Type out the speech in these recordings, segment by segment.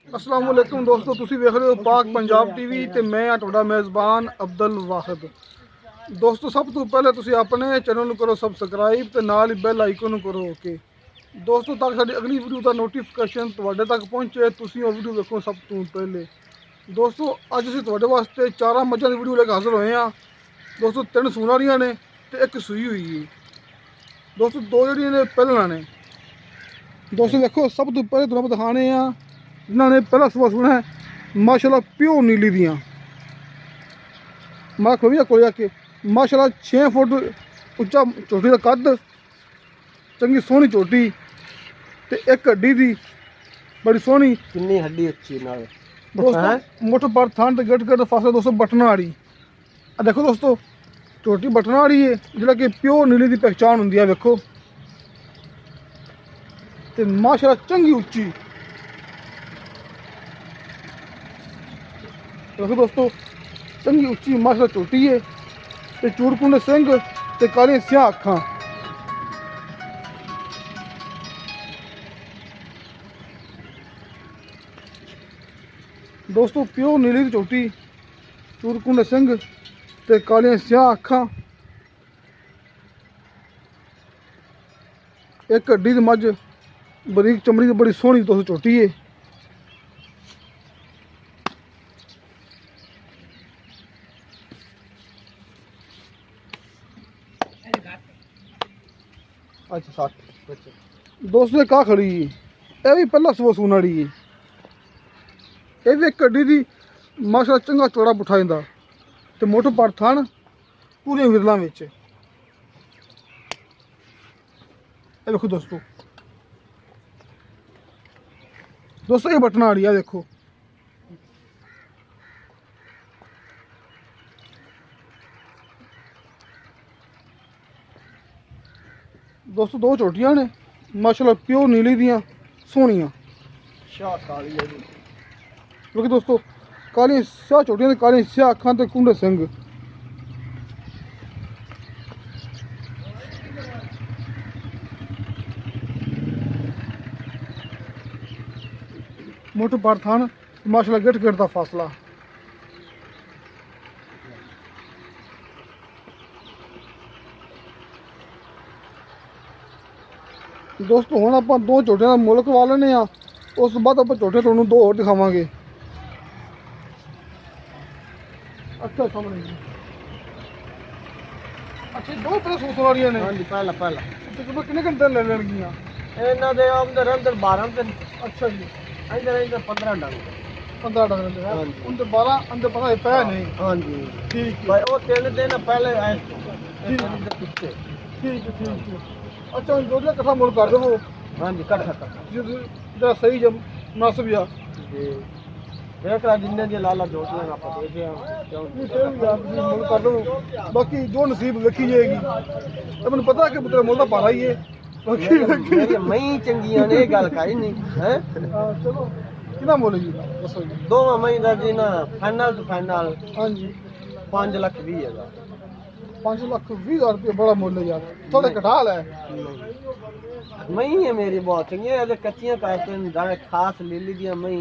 अस्सलाम वालेकुम दोस्तों, तुसी देख रहे हो पाक पंजाब टीवी ते मैं तुहाडा मेज़बान अब्दुल वाहिद। दोस्तों सब तो पहले तुसी अपने चैनल नूं करो सबसक्राइब ते नाल ही बेल आइकन नूं करो ओके दोस्तों, ताकि साडी अगली वीडियो का नोटिफिकेशन तुहाडे तक पहुंचे। तुसी वो वीडियो देखो सब तो पहले। दोस्तों अज असीं तुहाडे वास्ते 4 मझां दी वीडियो लेके हाज़र होए हां। दोस्तों 3 सूण वालियां ने ते एक सूई हुई है। दोस्तों 2 जड़ियां ने पहलना ने। दोस्तों देखो सब तो पहले तुहानूं दिखाने आ जिन्होंने पहला सुबह सुना है माशाल्लाह प्योर नीली दियाँ मां खोलिया कोई आके माशाल्लाह 6 फुट उच्चा चोटी का कद, चंगी सोहनी चोटी ते एक हड्डी दी बड़ी सोहनी कितनी हड्डी अच्छी नाल दोस्तों मुठ पर थान ते गट गट फासला दोस्तों बटना वाली। देखो दोस्तों चोटी बटना वाली है जिहड़ा कि प्योर नीली दी पहचान हुंदी है। देखो ते माशाल्लाह चंगी उच्ची। देखो दोस्तों चंगी उच्ची माशाल्लाह चोटी है ते चूड़कुंड सिंह ते कालियां स्याह अखां। दोस्तों प्योर नीली दी चोटी, चूड़कुंड सिंह ते कालियां स्याह अखां। एक हड्डी दी मझ बरीक चमड़ी दी बड़ी सोहनी दोस्तों चोटी है। अच्छा 60 दोस्तों कहा खड़ी है यह भी पहला सुबह सून वाली है। यह भी एक हड्डी दी माशाल्लाह चंगा चौड़ा पुठा इंदा ते मुठ पर थान पूरे विरलों में। देखो दोस्तों दोस्तों ये बटना वाली है। देखो दोस्तों 2 चोटियां ने माशाल्लाह प्योर नीली दियां सोहनियां। शाह काली है क्योंकि दोस्तों कालियां स्याह चोटियां ते कालियां स्याह अखां ते कुंडे सिंह। मुठ पर थान माशाल्लाह गिट गिट दा फासला। दोस्तों हुण आपां 2 झोटियां दा मुल्ल करवा लैने आ। उस तो बाद आपां झोटे तुहानूं 2 होर दिखावांगे। अच्छा सामने जी अच्छा 2 पहले सूत वालियां ने। हाँ जी पहला पहला तकरीबन किन्ने घंटे ले लैणगियां इन्हां दे अंदर अंदर 12 दिन अच्छा जी इधर इधर 15 डंग 15 डंगर दे हाँ है जी। उनते 12 अंदर पता है पै नहीं। हाँ जी ठीक है भाई वो 3 दिन पहले आए पीछे। ठीक है अच्छा उन दो कथा मुल्ल कर देवो। हाँ जी कट्ठा जिहड़ा सही जब मुनासिब या जी देख रहा जिन्ने दी लाला जोटियां आप देखे क्यों मुल्ल कर दो बाकी जो नसीब लिखी जाएगी। तो मैंने पता है कि पुत्र मुल्ल दा पारा ही है बाकी मेरी मई चंगियां ने गल कही नहीं हैं। चलो कितना मुल्ल जी दसो जी। दोवां मई दा जी ना फाइनल टू फाइनल हाँ जी 5,20,000 5,20,000 रुपये बड़ा मुल्ल है यार, थोड़े कटाल है। मई है मेरी बहुत चंगी है कच्चियां काटते दाने खास लीली दियां मई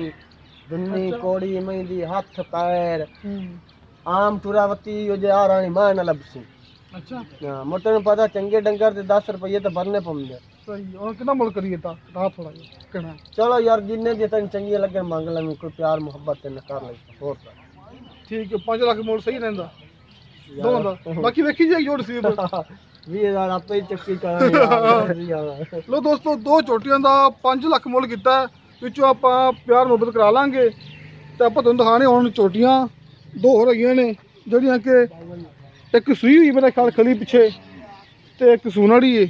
दुन्नी कोड़ी मई दी हाथ पैर आम टुरावती यो जे आ रानी मां ना लबसी। अच्छा हां मोटे ने पता चंगे डंगर ते 10 रुपये तो भरने पौंदे। सही और कितना मुल्ल करिए ता कटा थोड़ा कहना चलो यार जिन्ने जे तन चंगी लगे मांग ले कोई प्यार मोहब्बत ते न कर ले और ठीक है 5 लाख मुल्ल सही रहंदा दोवां दा। बाकी देखी जाएगी जो नसीब 20,000 आपे ही चक्की कर लो दोस्तों 2 चोटियां दा 5 लाख मुल्ल कीता विचों आपां प्यार मुहब्बत करा लांगे ते आपां तुहानूं दिखाने हुण चोटियां 2 होर हैगियां ने ਜਿਹੜੀਆਂ कि एक सूई हुई मेरे ख्याल खली पिछे ते एक सून वाली है।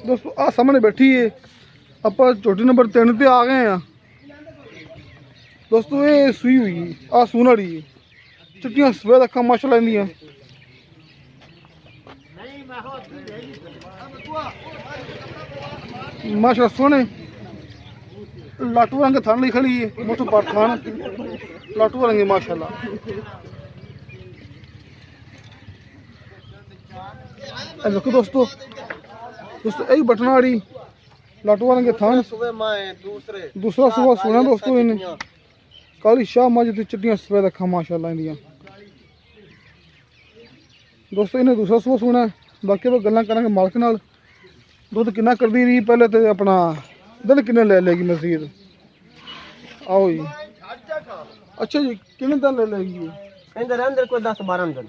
दोस्तों आ सामने बैठी है आपां चोटी नंबर 3 पे आ गए हैं। दोस्तों ये सूई हुई है आ सून वाली है चिट्टियां सफेद अखां माशाल्लाह इंदियां। माशाल्लाह सोहने लाटू रंग थान ली खड़ी है मुठ पर थान लाटू रंग माशाल्लाह। देखो दोस्तों यही बटना वाली लाटू वाले के थान सुबह मैं दूसरे दूसरा सुबह सोना दोस्तों इन्हें काली शाह मज ते चिट्टियां सफेद अखां माशाल्लाह इंदियां दोस्तों इन्हें दूसरा सुबह सोना बाकी वो गल्लां करांगे मालक नाल दुध किन्ना करदी रही पहले तो अपना दिन किन्ने ले लेगी मजीद आओ जी अच्छा जी किन्ने दिन ले लेगी अंदर अंदर कोई 10-12 दिन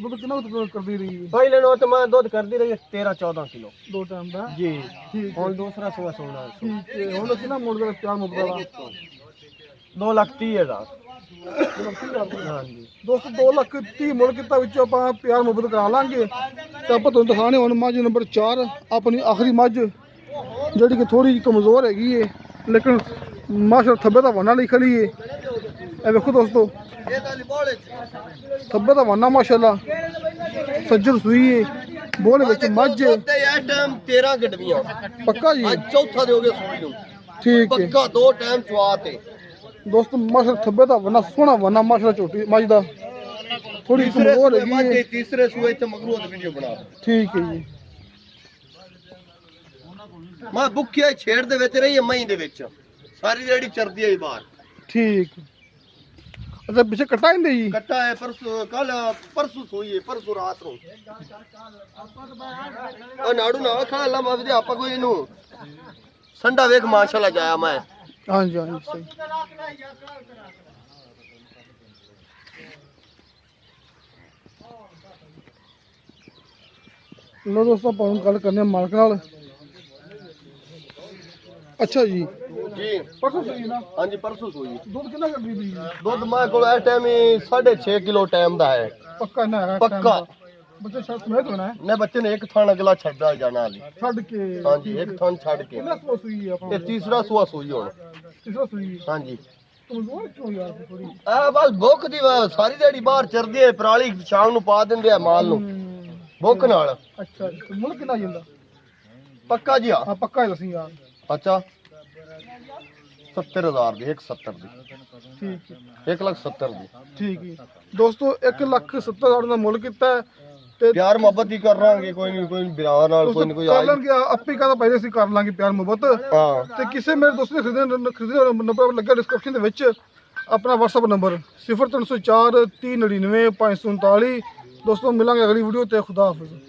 दुध किन्ना करदी रही पहले नो तो मैं दूध करती रही 13-14 किलो दो टाइम दा जी ठीक और दूसरा सुबह सोना ठीक है हुन किन्ना मोड़ दे प्यार मुबदा 2,30,000 हाँ जी दोस्तों 2,30,000 मुड़ किता विच ਆਪਾਂ ਪਿਆਰ ਮੁਹੱਬਤ ਕਰਾ ਲਾਂਗੇ ਤੇ ਆਪਾਂ ਤੁਹਾਨੂੰ ਦਿਖਾਣੇ ਹੁਣ ਮੱਝ ਨੰਬਰ 4 ਆਪਣੀ ਆਖਰੀ ਮੱਝ ਜਿਹੜੀ ਕਿ ਥੋੜੀ ਜਿਹੀ ਕਮਜ਼ੋਰ ਹੈਗੀ ਏ ਲੇਕਿਨ ਮਾਸ਼ਾਅੱਲਾ ਥੱਬੇ ਦਾ ਵਨਾ ਲਈ ਖੜੀ ਏ ਇਹ ਵੇਖੋ ਦੋਸਤੋ ਥੱਬੇ ਦਾ ਵਨਾ ਮਾਸ਼ਾਅੱਲਾ ਸੱਜਰ ਸੂਈ ਏ ਬੋਲੇ ਵਿੱਚ ਮੱਝ ਤੇ ਇਹ ਟਾਈਮ 13 ਗੱਡੀਆਂ ਪੱਕਾ ਜੀ ਅੱਜ ਚੌਥਾ ਦਿਓਗੇ ਸੂਈ ਨੂੰ ਠੀਕ ਹੈ ਪੱਕਾ 2 ਟਾਈਮ ਚਵਾ ਤੇ दोस्तों माशाल्लाह थब्बे दा वना सोना वना माशाल्लाह छोटी मज दा थोड़ी कमजोर है तीसरे सूए ते मगरू दा वीडियो बना ठीक है जी मैं भुखिया छेड़ दे विच रही मई दे विच सारी रेडी चरदी है बाहर ठीक अच्छा पीछे कटा इंदे जी कट्टा है परसों सोई है परसों रात नु ओ नाड़ू ना खा ला मावी दे आपा कोई नु संडा वेख माशाल्लाह जाया मैं हाँ जी सही लो दोस्तों अपन गल करने मालक नाल अच्छा जी जी परसों सही ना हां जी परसों सोई दूध कितना कर दी दूध मैं को ए टाइम 6.5 किलो टाइम दा है पक्का ना है पक्का बच्चे शायद समेत होना है ने बच्चे ने एक थान अगला छड्डा जाना वाली छड़ के हां जी एक थान छड़ के कितना सुबह सुई है अपन ये तीसरा सुआ सोई हुन तीसरा सुई हां जी कमजोर क्यों यार थोड़ी आ बस भुख दी सारी दिहाड़ी बाहर चरदी है पराली शाम ਨੂੰ ਪਾ ਦਿੰਦੇ ਆ ਮਾਲ ਨੂੰ ਭੁੱਖ ਨਾਲ अच्छा मुल कितना जिंदा ਪੱਕਾ ਜੀ हाँ पक्का है दसी यार ਅੱਛਾ 70000 ਦੀ 170 ਦੀ ठीक है 1,70,000 ਦੀ ठीक है दोस्तों 1,70,000 ਦਾ ਮੁੱਲ ਕੀਤਾ ਹੈ ਤੇ ਪਿਆਰ ਮੁਹੱਬਤ ਹੀ ਕਰ ਰਾਂਗੇ ਕੋਈ ਨਹੀਂ ਵਿਆਹ ਨਾਲ ਕੋਈ ਨਹੀਂ ਕੋਈ ਕਰ ਲਾਂਗੇ ਆਪੇ ਕਹਦਾ ਪਹਿਲੇ ਅਸੀਂ ਕਰ ਲਾਂਗੇ ਪਿਆਰ ਮੁਹੱਬਤ ਹਾਂ ਤੇ ਕਿਸੇ ਮੇਰੇ ਦੋਸਤ ਨੇ ਖਰੀਦਣਾ ਨੰਬਰ ਲੱਗਾ ਡਿਸਕ੍ਰਿਪਸ਼ਨ ਦੇ ਵਿੱਚ ਆਪਣਾ WhatsApp ਨੰਬਰ 0304 399 539 ਦੋਸਤੋ ਮਿਲਾਂਗੇ ਅਗਲੀ ਵੀਡੀਓ ਤੇ ਖੁਦਾ ਹਾਫਿਜ਼।